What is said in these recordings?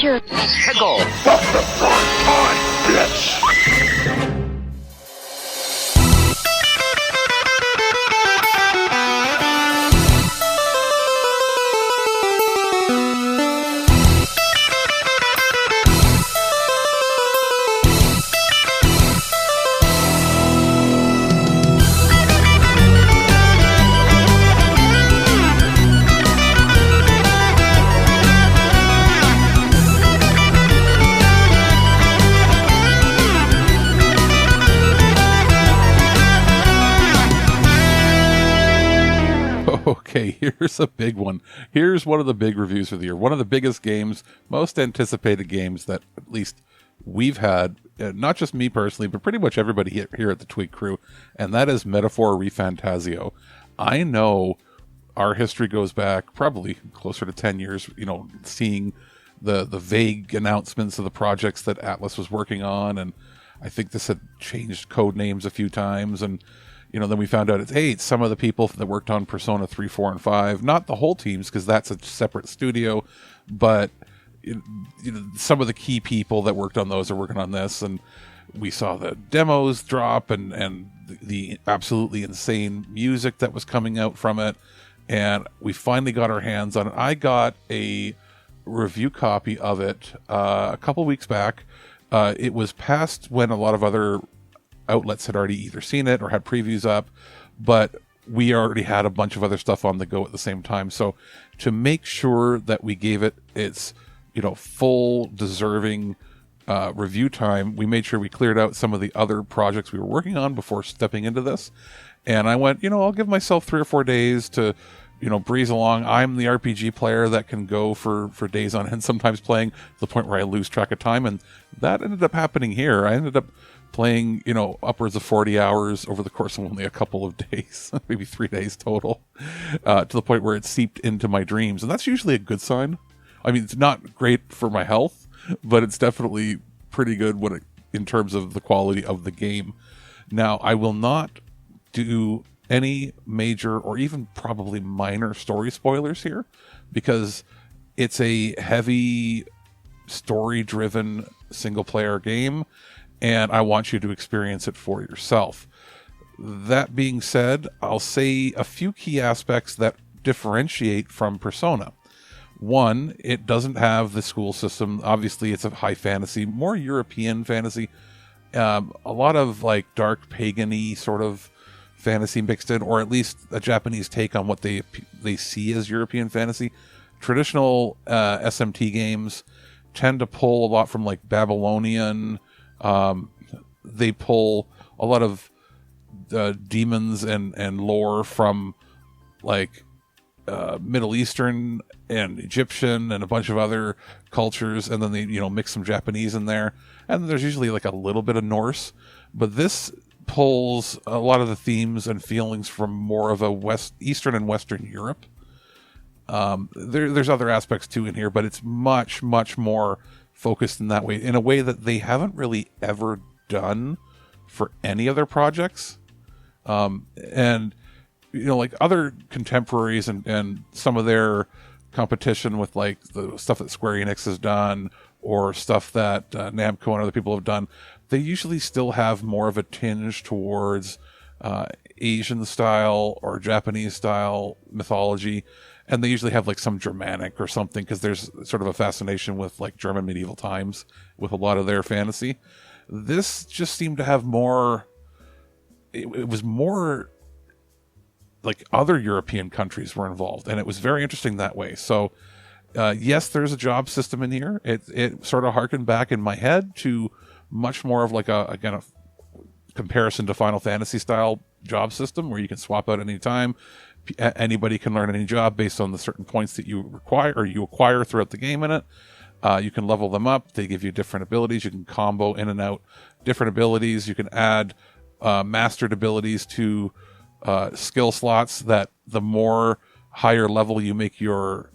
to tickle. What's the front time, bitch? Okay, here's a big one. Here's one of the big reviews for the year. One of the biggest games, most anticipated games that at least we've had, not just me personally, but pretty much everybody here at the TWIG Crew, and that is Metaphor ReFantazio. I know our history goes back probably closer to 10 years, you know, seeing the vague announcements of the projects that Atlas was working on, and I think this had changed code names a few times, and you know, then we found out it's some of the people that worked on Persona 3, 4, and 5, not the whole teams because that's a separate studio, but you know, some of the key people that worked on those are working on this, and we saw the demos drop and the absolutely insane music that was coming out from it, and we finally got our hands on it. I got a review copy of it a couple weeks back. It was past when a lot of other outlets had already either seen it or had previews up, but we already had a bunch of other stuff on the go at the same time. So to make sure that we gave it its, you know, full deserving review time, we made sure we cleared out some of the other projects we were working on before stepping into this. And I went, you know, I'll give myself 3 or 4 days to, you know, breeze along. I'm the RPG player that can go for days on end, sometimes playing to the point where I lose track of time. And that ended up happening here. I ended up playing, you know, upwards of 40 hours over the course of only a couple of days, maybe 3 days total, to the point where it seeped into my dreams. And that's usually a good sign. I mean, it's not great for my health, but it's definitely pretty good in terms of the quality of the game. Now, I will not do any major or even probably minor story spoilers here because it's a heavy story-driven single-player game, and I want you to experience it for yourself. That being said, I'll say a few key aspects that differentiate from Persona. One, it doesn't have the school system. Obviously, it's a high fantasy, more European fantasy. A lot of like dark pagan-y sort of fantasy mixed in, or at least a Japanese take on what they see as European fantasy. Traditional SMT games tend to pull a lot from like Babylonian. They pull a lot of demons and lore from like Middle Eastern and Egyptian and a bunch of other cultures, and then they, you know, mix some Japanese in there, and there's usually like a little bit of Norse, but this pulls a lot of the themes and feelings from more of a Eastern and Western Europe. There's other aspects too in here, but it's much more focused in that way, in a way that they haven't really ever done for any other projects. And you know, like other contemporaries and some of their competition with like the stuff that Square Enix has done or stuff that Namco and other people have done, they usually still have more of a tinge towards Asian style or Japanese style mythology, and they usually have like some Germanic or something, because there's sort of a fascination with like German medieval times with a lot of their fantasy. This just seemed to have more, it was more like other European countries were involved, and it was very interesting that way. So yes, there's a job system in here. It sort of harkened back in my head to much more of like a comparison to Final Fantasy style job system, where you can swap out any time. Anybody can learn any job based on the certain points that you require or you acquire throughout the game in it. You can level them up. They give you different abilities. You can combo in and out different abilities. You can add mastered abilities to skill slots, that the more higher level you make your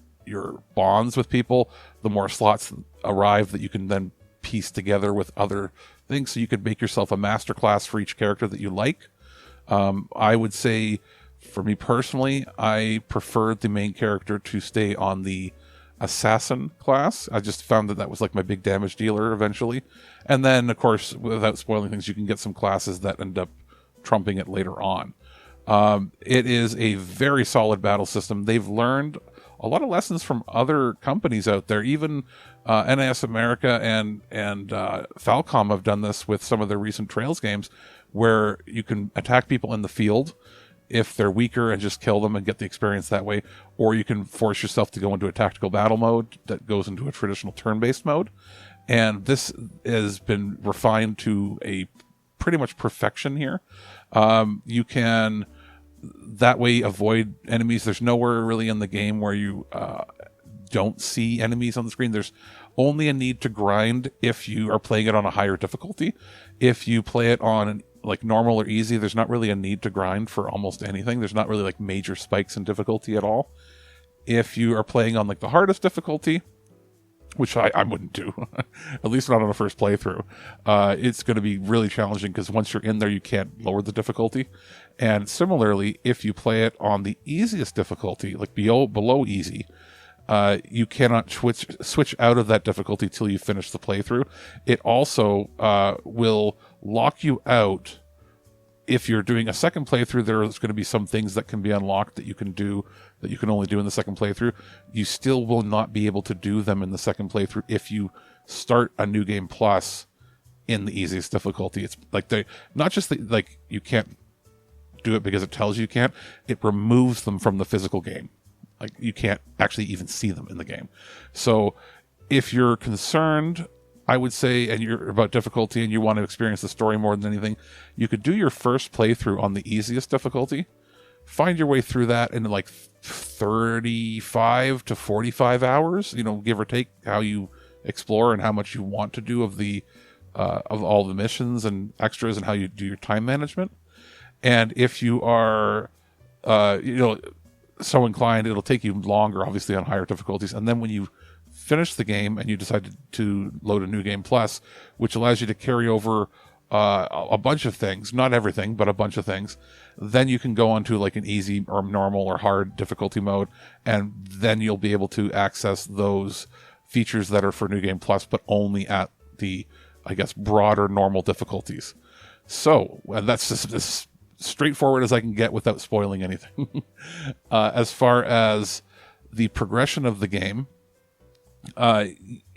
bonds with people, the more slots arrive that you can then piece together with other things. So you could make yourself a master class for each character that you like. I would say, for me personally, I preferred the main character to stay on the assassin class. I just found that was like my big damage dealer eventually. And then, of course, without spoiling things, you can get some classes that end up trumping it later on. It is a very solid battle system. They've learned a lot of lessons from other companies out there. Even NAS America and Falcom have done this with some of their recent Trails games, where you can attack people in the field if they're weaker and just kill them and get the experience that way, or you can force yourself to go into a tactical battle mode that goes into a traditional turn-based mode. And this has been refined to a pretty much perfection here. You can that way avoid enemies. There's nowhere really in the game where you don't see enemies on the screen. There's only a need to grind if you are playing it on a higher difficulty. If you play it on like normal or easy, there's not really a need to grind for almost anything. There's not really like major spikes in difficulty at all. If you are playing on like the hardest difficulty, which I wouldn't do, at least not on a first playthrough, it's going to be really challenging because once you're in there, you can't lower the difficulty. And similarly, if you play it on the easiest difficulty, like below easy, you cannot switch out of that difficulty till you finish the playthrough. It also will lock you out. If you're doing a second playthrough, there's going to be some things that can be unlocked that you can do that you can only do in the second playthrough. You still will not be able to do them in the second playthrough if you start a new game plus in the easiest difficulty. It's like like you can't do it because it tells you can't. It removes them from the physical game. Like you can't actually even see them in the game. So if you're concerned, I would say, and you're about difficulty and you want to experience the story more than anything, you could do your first playthrough on the easiest difficulty, find your way through that in like 35 to 45 hours, give or take how you explore and how much you want to do of all the missions and extras and how you do your time management. And if you are, so inclined, it'll take you longer, obviously, on higher difficulties. And then when you finish the game and you decide to load a new game plus, which allows you to carry over a bunch of things, not everything, but a bunch of things, then you can go on to like an easy or normal or hard difficulty mode, and then you'll be able to access those features that are for new game plus, but only at the, I guess, broader normal difficulties. So that's just as straightforward as I can get without spoiling anything. As far as the progression of the game,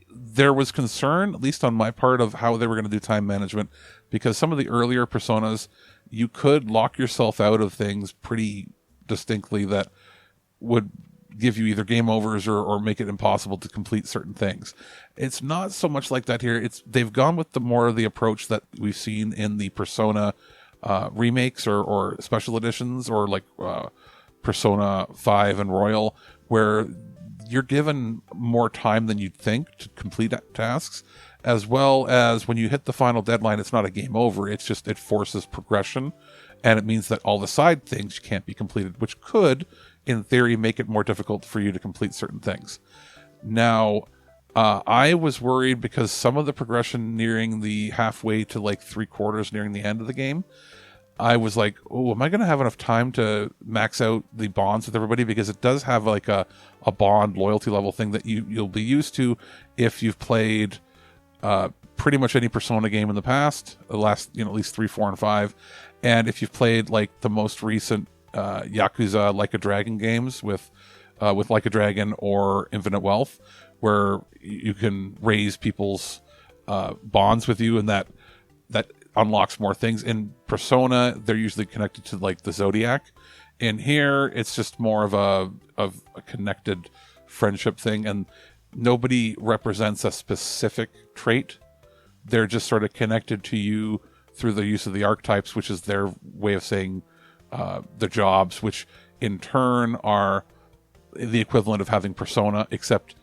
there was concern, at least on my part, of how they were going to do time management, because some of the earlier Personas, you could lock yourself out of things pretty distinctly that would give you either game overs or make it impossible to complete certain things. It's not so much like that here. They've gone with more of the approach that we've seen in the Persona remakes or special editions, or like Persona 5 and Royal, where you're given more time than you'd think to complete tasks, as well as when you hit the final deadline, it's not a game over. It's just, it forces progression, and it means that all the side things can't be completed, which could, in theory, make it more difficult for you to complete certain things. Now, I was worried because some of the progression nearing the halfway to like 3/4 nearing the end of the game, I was like, oh, am I going to have enough time to max out the bonds with everybody? Because it does have like a bond loyalty level thing that you'll be used to if you've played pretty much any Persona game in the past, the last, at least 3, 4, and 5. And if you've played like the most recent Yakuza Like a Dragon games with Like a Dragon or Infinite Wealth, where you can raise people's bonds with you, and that unlocks more things. In Persona, they're usually connected to like the Zodiac. In here, it's just more of a connected friendship thing, and nobody represents a specific trait. They're just sort of connected to you through the use of the archetypes, which is their way of saying the jobs, which in turn are the equivalent of having Persona, except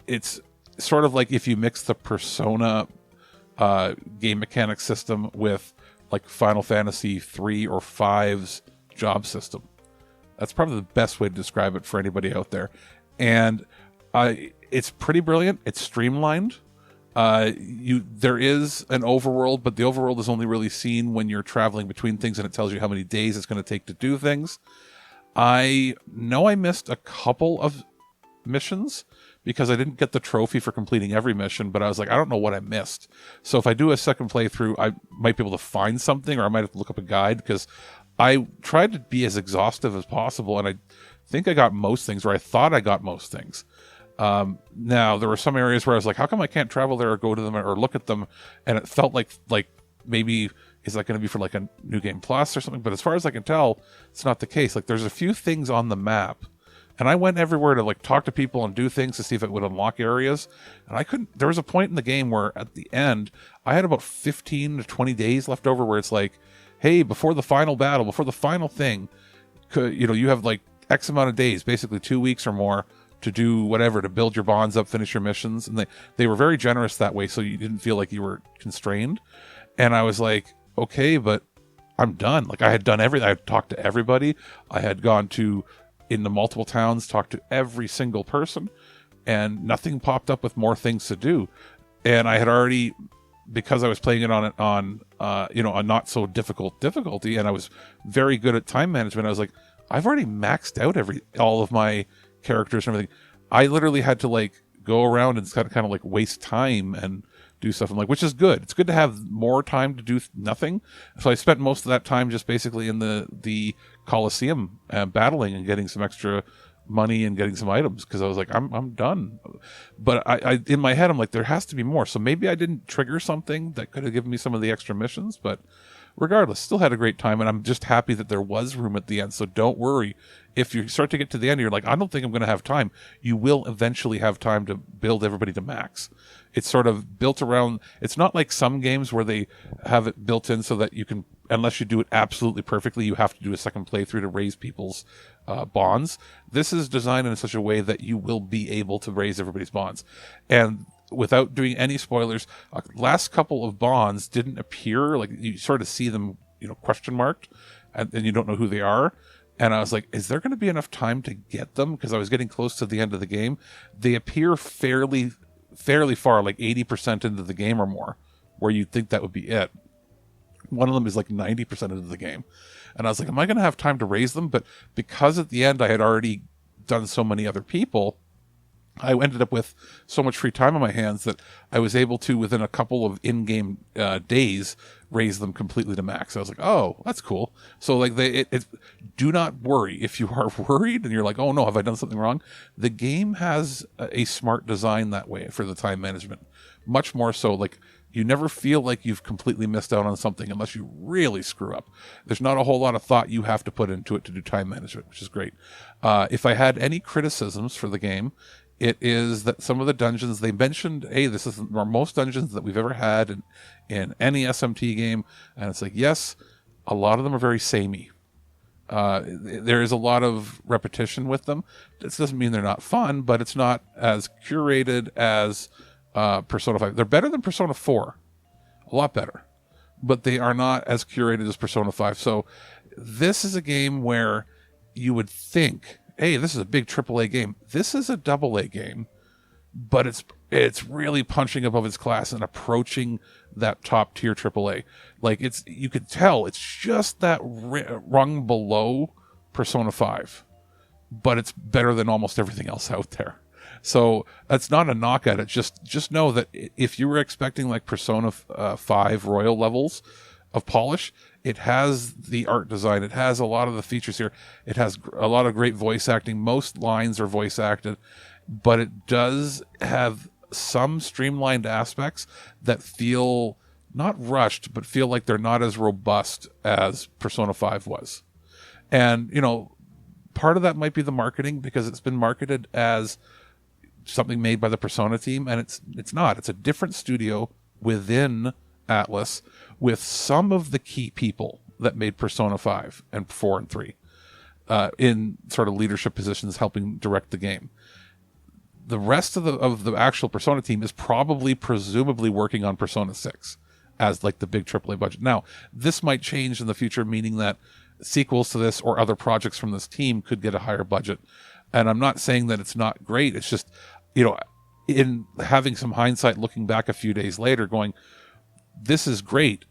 it's sort of like if you mix the Persona game mechanic system with like Final Fantasy 3 or 5's job system. That's probably the best way to describe it for anybody out there. And it's pretty brilliant. It's streamlined. There is an overworld, but the overworld is only really seen when you're traveling between things, and it tells you how many days it's going to take to do things. I know I missed a couple of missions because I didn't get the trophy for completing every mission, but I was like, I don't know what I missed. So if I do a second playthrough, I might be able to find something, or I might have to look up a guide, because I tried to be as exhaustive as possible, and I think I got most things, or I thought I got most things. Now, there were some areas where I was like, how come I can't travel there or go to them or look at them? And it felt like maybe, is that going to be for like a New Game Plus or something? But as far as I can tell, it's not the case. Like, there's a few things on the map, and I went everywhere to like talk to people and do things to see if it would unlock areas. And I couldn't. There was a point in the game where at the end, I had about 15 to 20 days left over where it's like, hey, before the final battle, before the final thing, you have like X amount of days, basically 2 weeks or more, to do whatever, to build your bonds up, finish your missions. And they were very generous that way, so you didn't feel like you were constrained. And I was like, okay, but I'm done. Like, I had done everything. I had talked to everybody. I had gone in the multiple towns, talked to every single person, and nothing popped up with more things to do. And I had already, because I was playing it on a not so difficult difficulty, and I was very good at time management, I was like, I've already maxed out all of my characters and everything. I literally had to like go around and kind of like waste time and do stuff. I'm like, which is good. It's good to have more time to do nothing. So I spent most of that time just basically in the Coliseum battling and getting some extra money and getting some items, because I was like, I'm done. But I in my head, I'm like, there has to be more. So maybe I didn't trigger something that could have given me some of the extra missions, but regardless, still had a great time, and I'm just happy that there was room at the end. So don't worry. If you start to get to the end, you're like, I don't think I'm going to have time. You will eventually have time to build everybody to max. It's sort of built around, it's not like some games where they have it built in so that you can, unless you do it absolutely perfectly, you have to do a second playthrough to raise people's bonds. This is designed in such a way that you will be able to raise everybody's bonds. And without doing any spoilers, last couple of bonds didn't appear, like you sort of see them, question marked, and you don't know who they are. And I was like, is there going to be enough time to get them? Because I was getting close to the end of the game. They appear fairly far, like 80% into the game or more, where you'd think that would be it. One of them is like 90% into the game. And I was like, am I going to have time to raise them? But because at the end I had already done so many other people, I ended up with so much free time on my hands that I was able to, within a couple of in-game days, raise them completely to max. I was like, oh, that's cool. So like do not worry. If you are worried and you're like, oh no, have I done something wrong? The game has a smart design that way for the time management. Much more so, like, you never feel like you've completely missed out on something unless you really screw up. There's not a whole lot of thought you have to put into it to do time management, which is great. If I had any criticisms for the game, it is that some of the dungeons, they mentioned, hey, this is the most dungeons that we've ever had in any SMT game. And it's like, yes, a lot of them are very samey. There is a lot of repetition with them. This doesn't mean they're not fun, but it's not as curated as Persona 5. They're better than Persona 4. A lot better. But they are not as curated as Persona 5. So this is a game where you would think, hey, this is a big AAA game. This is a AA game, but it's really punching above its class and approaching that top tier AAA. Like, you could tell it's just that rung below Persona 5, but it's better than almost everything else out there. So that's not a knock at it. Just know that if you were expecting like Persona 5 Royal levels of polish, it has the art design. It has a lot of the features here. It has a lot of great voice acting. Most lines are voice acted, but it does have some streamlined aspects that feel not rushed, but feel like they're not as robust as Persona 5 was. And, part of that might be the marketing, because it's been marketed as something made by the Persona team, and it's not. It's a different studio within Atlas with some of the key people that made Persona 5 and 4 and 3 in sort of leadership positions helping direct the game. The rest of the actual Persona team is presumably working on Persona 6 as like the big AAA budget. Now, this might change in the future, meaning that sequels to this or other projects from this team could get a higher budget. And I'm not saying that it's not great. It's just, in having some hindsight, looking back a few days later, going, this is great,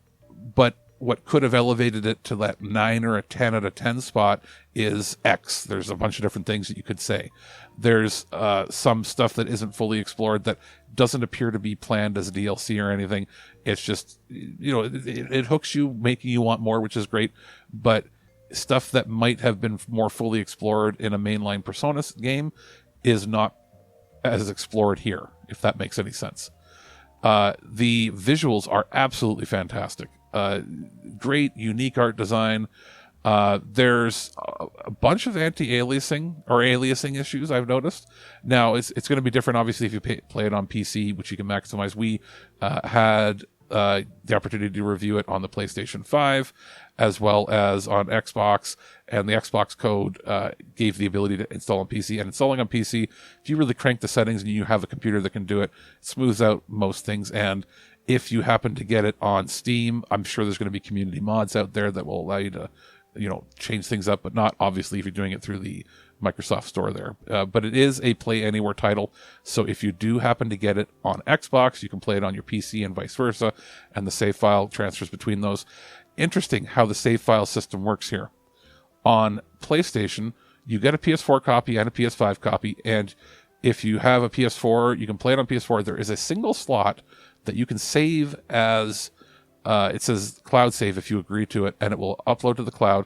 but what could have elevated it to that 9 or a 10 out of 10 spot is X. There's a bunch of different things that you could say. There's some stuff that isn't fully explored that doesn't appear to be planned as a DLC or anything. It's just, it hooks you, making you want more, which is great. But stuff that might have been more fully explored in a mainline Persona game is not as explored here, if that makes any sense. The visuals are absolutely fantastic. Great, unique art design. There's a bunch of anti-aliasing or aliasing issues I've noticed. Now, it's going to be different, obviously, if you play it on PC, which you can maximize. We had the opportunity to review it on the PlayStation 5, as well as on Xbox, and the Xbox code gave the ability to install on PC. And installing on PC, if you really crank the settings and you have a computer that can do it, it smooths out most things. And if you happen to get it on Steam, I'm sure there's going to be community mods out there that will allow you to, change things up, but not obviously if you're doing it through the Microsoft Store there. But it is a Play Anywhere title, so if you do happen to get it on Xbox, you can play it on your PC and vice versa, and the save file transfers between those. Interesting how the save file system works here. On PlayStation, you get a PS4 copy and a PS5 copy, and if you have a PS4, you can play it on PS4. There is a single slot that you can save as, it says cloud save if you agree to it, and it will upload to the cloud.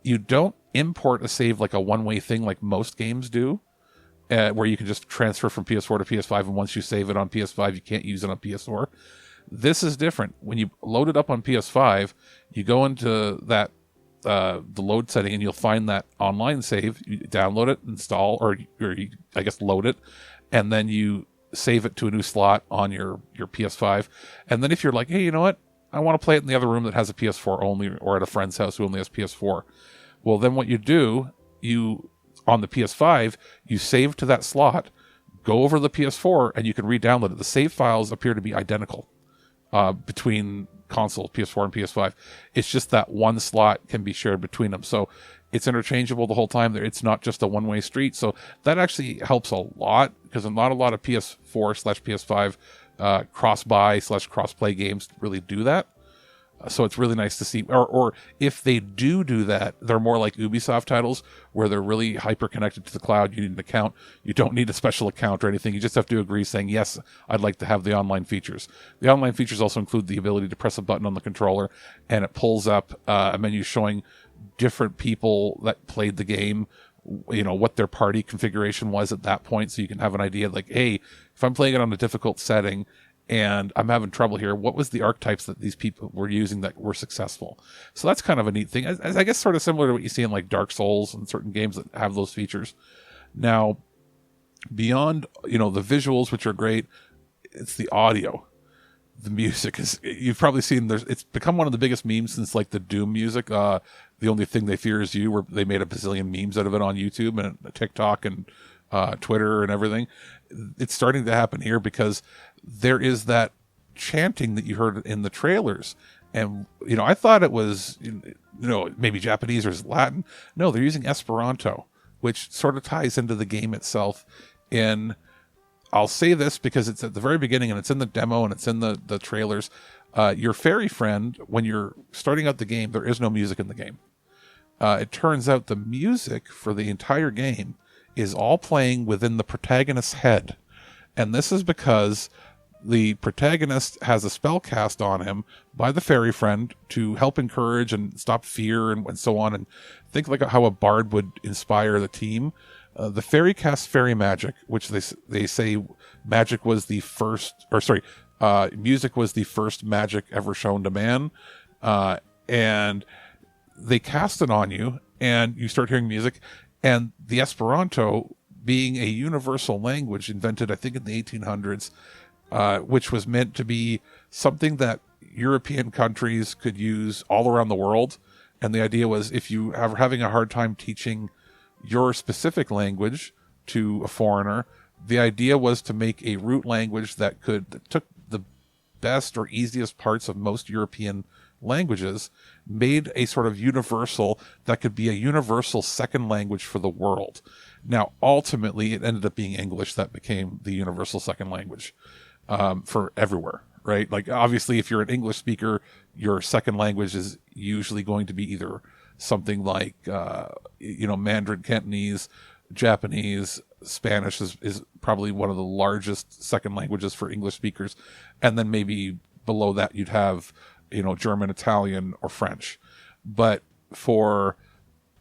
You don't import a save like a one-way thing like most games do, where you can just transfer from PS4 to PS5, and once you save it on PS5, you can't use it on PS4. This is different. When you load it up on PS5, you go into that the load setting, and you'll find that online save. You download it, install, or you, I guess, load it, and then you save it to a new slot on your PS5. And then if you're like, hey, you know what? I want to play it in the other room that has a PS4 only, or at a friend's house who only has PS4. Well, then what you do, on the PS5, you save to that slot, go over to the PS4, and you can re-download it. The save files appear to be identical between console, PS4 and PS5. It's just that one slot can be shared between them. So it's interchangeable the whole time. It's not just a one-way street. So that actually helps a lot, because not a lot of PS4/PS5 cross-buy/cross-play games really do that. So it's really nice to see. Or if they do that, they're more like Ubisoft titles, where they're really hyper-connected to the cloud. You need an account. You don't need a special account or anything. You just have to agree saying, yes, I'd like to have the online features. The online features also include the ability to press a button on the controller, and it pulls up a menu showing different people that played the game, what their party configuration was at that point, so you can have an idea like, hey, if I'm playing it on a difficult setting and I'm having trouble here, what was the archetypes that these people were using that were successful? So that's kind of a neat thing. I guess sort of similar to what you see in like Dark Souls and certain games that have those features. Now, beyond, the visuals, which are great, it's the audio. The music is, you've probably seen, it's become one of the biggest memes since like the Doom music. The Only Thing They Fear Is You, where they made a bazillion memes out of it on YouTube and TikTok and Twitter and everything. It's starting to happen here because there is that chanting that you heard in the trailers. And, I thought it was, maybe Japanese or Latin. No, they're using Esperanto, which sort of ties into the game itself. I'll say this because it's at the very beginning and it's in the demo and it's in the trailers. Your fairy friend, when you're starting out the game, there is no music in the game. It turns out the music for the entire game is all playing within the protagonist's head. And this is because the protagonist has a spell cast on him by the fairy friend to help encourage and stop fear and so on. And think like how a bard would inspire the team. The fairy casts fairy magic, which they say magic was the first, music was the first magic ever shown to man. And they cast it on you, and you start hearing music. And the Esperanto, being a universal language invented, I think, in the 1800s, which was meant to be something that European countries could use all around the world. And the idea was, if you are having a hard time teaching your specific language to a foreigner, the idea was to make a root language that took the best or easiest parts of most European languages, made a sort of universal that could be a universal second language for the world. Now, ultimately, it ended up being English that became the universal second language for everywhere. right? Like obviously if you're an English speaker, your second language is usually going to be either something like, Mandarin, Cantonese, Japanese, Spanish is probably one of the largest second languages for English speakers. And then maybe below that you'd have, German, Italian, or French. But for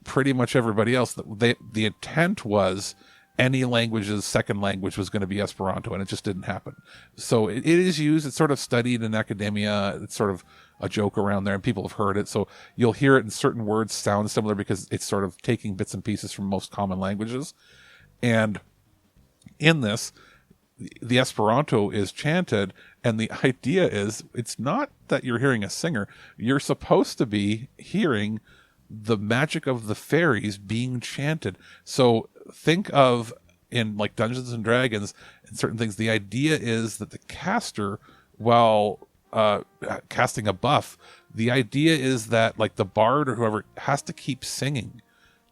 pretty much everybody else, the intent was any language's second language was going to be Esperanto, and it just didn't happen. So it is used, it's sort of studied in academia, it's sort of a joke around there, and people have heard it. So you'll hear it in certain words sound similar because it's sort of taking bits and pieces from most common languages. And in this, the Esperanto is chanted, and the idea is it's not that you're hearing a singer. You're supposed to be hearing the magic of the fairies being chanted. So think of, in like Dungeons and Dragons and certain things, the idea is that the caster, while casting a buff, the idea is that like the bard or whoever has to keep singing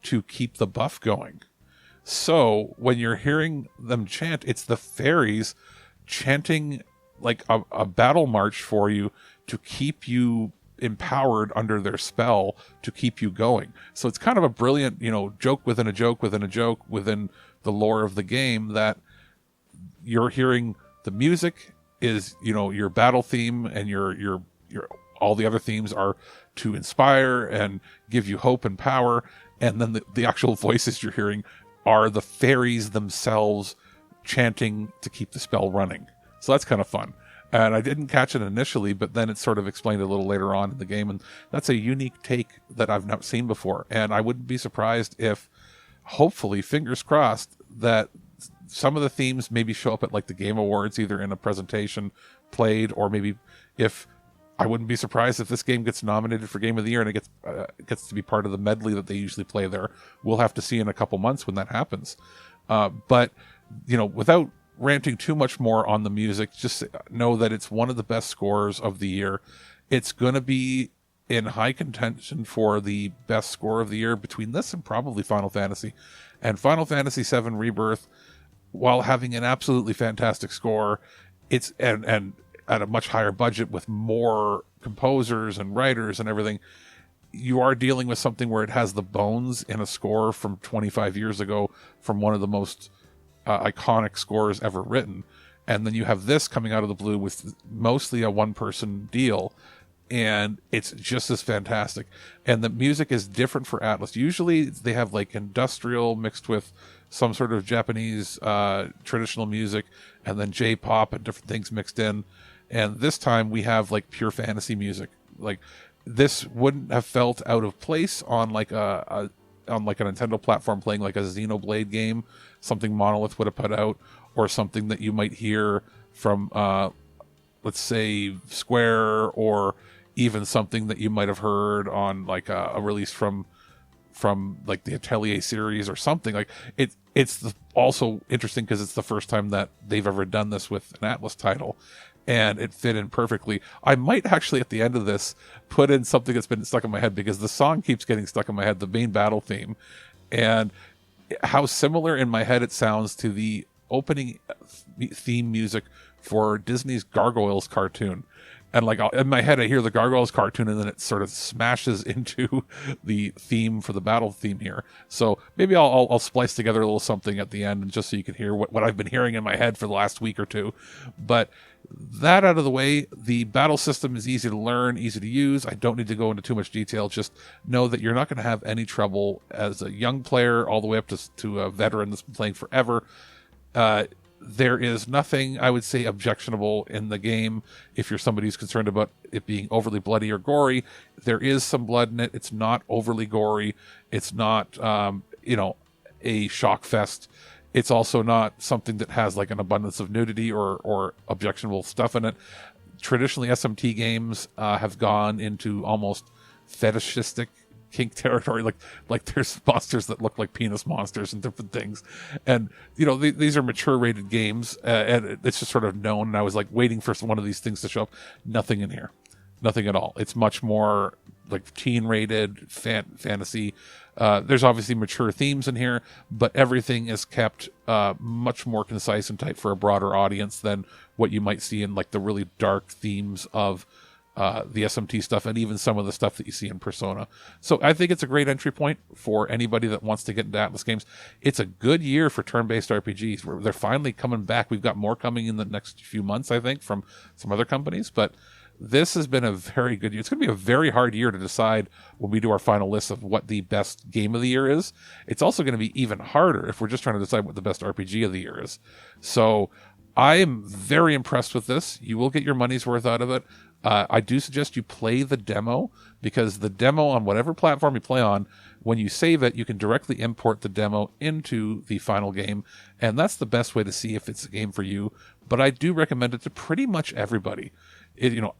to keep the buff going. So when you're hearing them chant, it's the fairies chanting like a battle march for you to keep you empowered under their spell to keep you going. So it's kind of a brilliant, joke within a joke within a joke within the lore of the game, that you're hearing the music is, your battle theme, and your all the other themes are to inspire and give you hope and power. And then the actual voices you're hearing are the fairies themselves chanting to keep the spell running. So that's kind of fun. And I didn't catch it initially, but then it's sort of explained a little later on in the game. And that's a unique take that I've not seen before. And I wouldn't be surprised if, hopefully, fingers crossed, that some of the themes maybe show up at like the Game Awards, either in a presentation played, or maybe I wouldn't be surprised if this game gets nominated for Game of the Year and it gets to be part of the medley that they usually play there. We'll have to see in a couple months when that happens. But, without ranting too much more on the music, just know that it's one of the best scores of the year. It's going to be in high contention for the best score of the year between this and probably Final Fantasy. And Final Fantasy VII Rebirth, while having an absolutely fantastic score, it's and at a much higher budget with more composers and writers and everything, you are dealing with something where it has the bones in a score from 25 years ago from one of the most iconic scores ever written. And then you have this coming out of the blue with mostly a one-person deal, and it's just as fantastic. And the music is different for Atlas. Usually they have like industrial mixed with some sort of Japanese traditional music, and then J-pop and different things mixed in. And this time we have like pure fantasy music. Like this wouldn't have felt out of place on like a Nintendo platform playing like a Xenoblade game, something Monolith would have put out, or something that you might hear from, let's say, Square, or even something that you might have heard on like a release from like the Atelier series or something. Like it's also interesting because it's the first time that they've ever done this with an Atlas title, and it fit in perfectly. I might actually at the end of this put in something that's been stuck in my head, because the song keeps getting stuck in my head, the main battle theme, and how similar in my head it sounds to the opening theme music for Disney's Gargoyles cartoon. And like in my head I hear the Gargoyles cartoon, and then it sort of smashes into the theme for the battle theme here. So maybe I'll splice together a little something at the end, and just so you can hear what I've been hearing in my head for the last week or two. But that out of the way, the battle system is easy to learn, easy to use. I don't need to go into too much detail. Just know that you're not going to have any trouble as a young player all the way up to a veteran that's been playing forever. There is nothing, I would say, objectionable in the game if you're somebody who's concerned about it being overly bloody or gory. There is some blood in it. It's not overly gory. It's not, a shock fest. It's also not something that has like an abundance of nudity or objectionable stuff in it. Traditionally, SMT games have gone into almost fetishistic kink territory, like there's monsters that look like penis monsters and different things, and these are mature rated games, and it's just sort of known. And I was like waiting for one of these things to show up. Nothing in here, nothing at all. It's much more like teen-rated fantasy. There's obviously mature themes in here, but everything is kept much more concise and tight for a broader audience than what you might see in like the really dark themes of the SMT stuff and even some of the stuff that you see in Persona. So I think it's a great entry point for anybody that wants to get into Atlas games. It's a good year for turn-based RPGs. They're finally coming back. We've got more coming in the next few months, I think, from some other companies, but this has been a very good year. It's going to be a very hard year to decide when we do our final list of what the best game of the year is. It's also going to be even harder if we're just trying to decide what the best RPG of the year is. So I am very impressed with this. You will get your money's worth out of it. I do suggest you play the demo, because the demo on whatever platform you play on, when you save it, you can directly import the demo into the final game, and that's the best way to see if it's a game for you. But I do recommend it to pretty much everybody.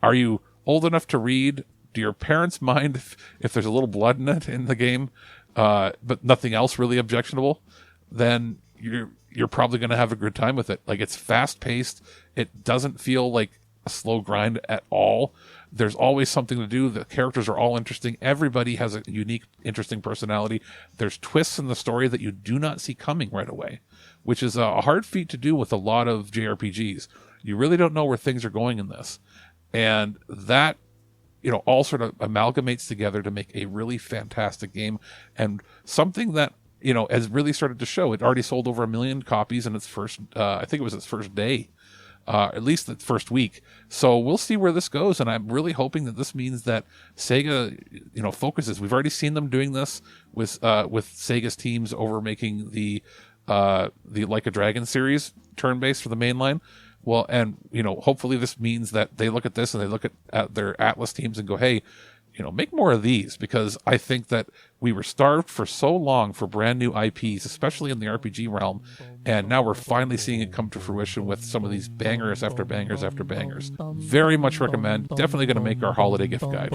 Are you old enough to read? Do your parents mind if there's a little blood in it in the game, but nothing else really objectionable? Then you're probably going to have a good time with it. Like, it's fast paced. It doesn't feel like a slow grind at all. There's always something to do. The characters are all interesting. Everybody has a unique, interesting personality. There's twists in the story that you do not see coming right away, which is a hard feat to do with a lot of JRPGs. You really don't know where things are going in this. And that, all sort of amalgamates together to make a really fantastic game, and something that, has really started to show. It already sold over 1 million copies in its first, I think it was its first day. At least the first week. So we'll see where this goes, and I'm really hoping that this means that Sega, focuses. We've already seen them doing this with Sega's teams over making the Like a Dragon series turn-based for the mainline. Well, and hopefully this means that they look at this and they look at their Atlas teams and go, hey, make more of these, because I think that we were starved for so long for brand new IPs, especially in the RPG realm, and now we're finally seeing it come to fruition with some of these bangers after bangers after bangers. Very much recommend. Definitely going to make our holiday gift guide.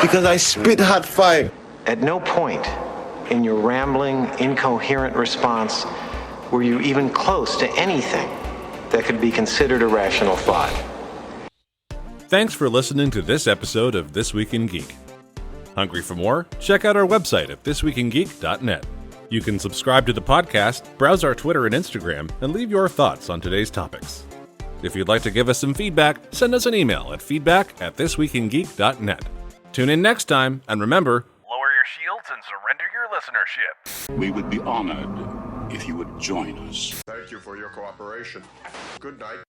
Because I spit hot fire. At no point in your rambling, incoherent response were you even close to anything that could be considered a rational thought. Thanks for listening to this episode of This Week in Geek. Hungry for more? Check out our website at thisweekingeek.net. You can subscribe to the podcast, browse our Twitter and Instagram, and leave your thoughts on today's topics. If you'd like to give us some feedback, send us an email at feedback@thisweekingeek.net. Tune in next time, and remember, lower your shields and surrender your listenership. We would be honored if you would join us. Thank you for your cooperation. Good night.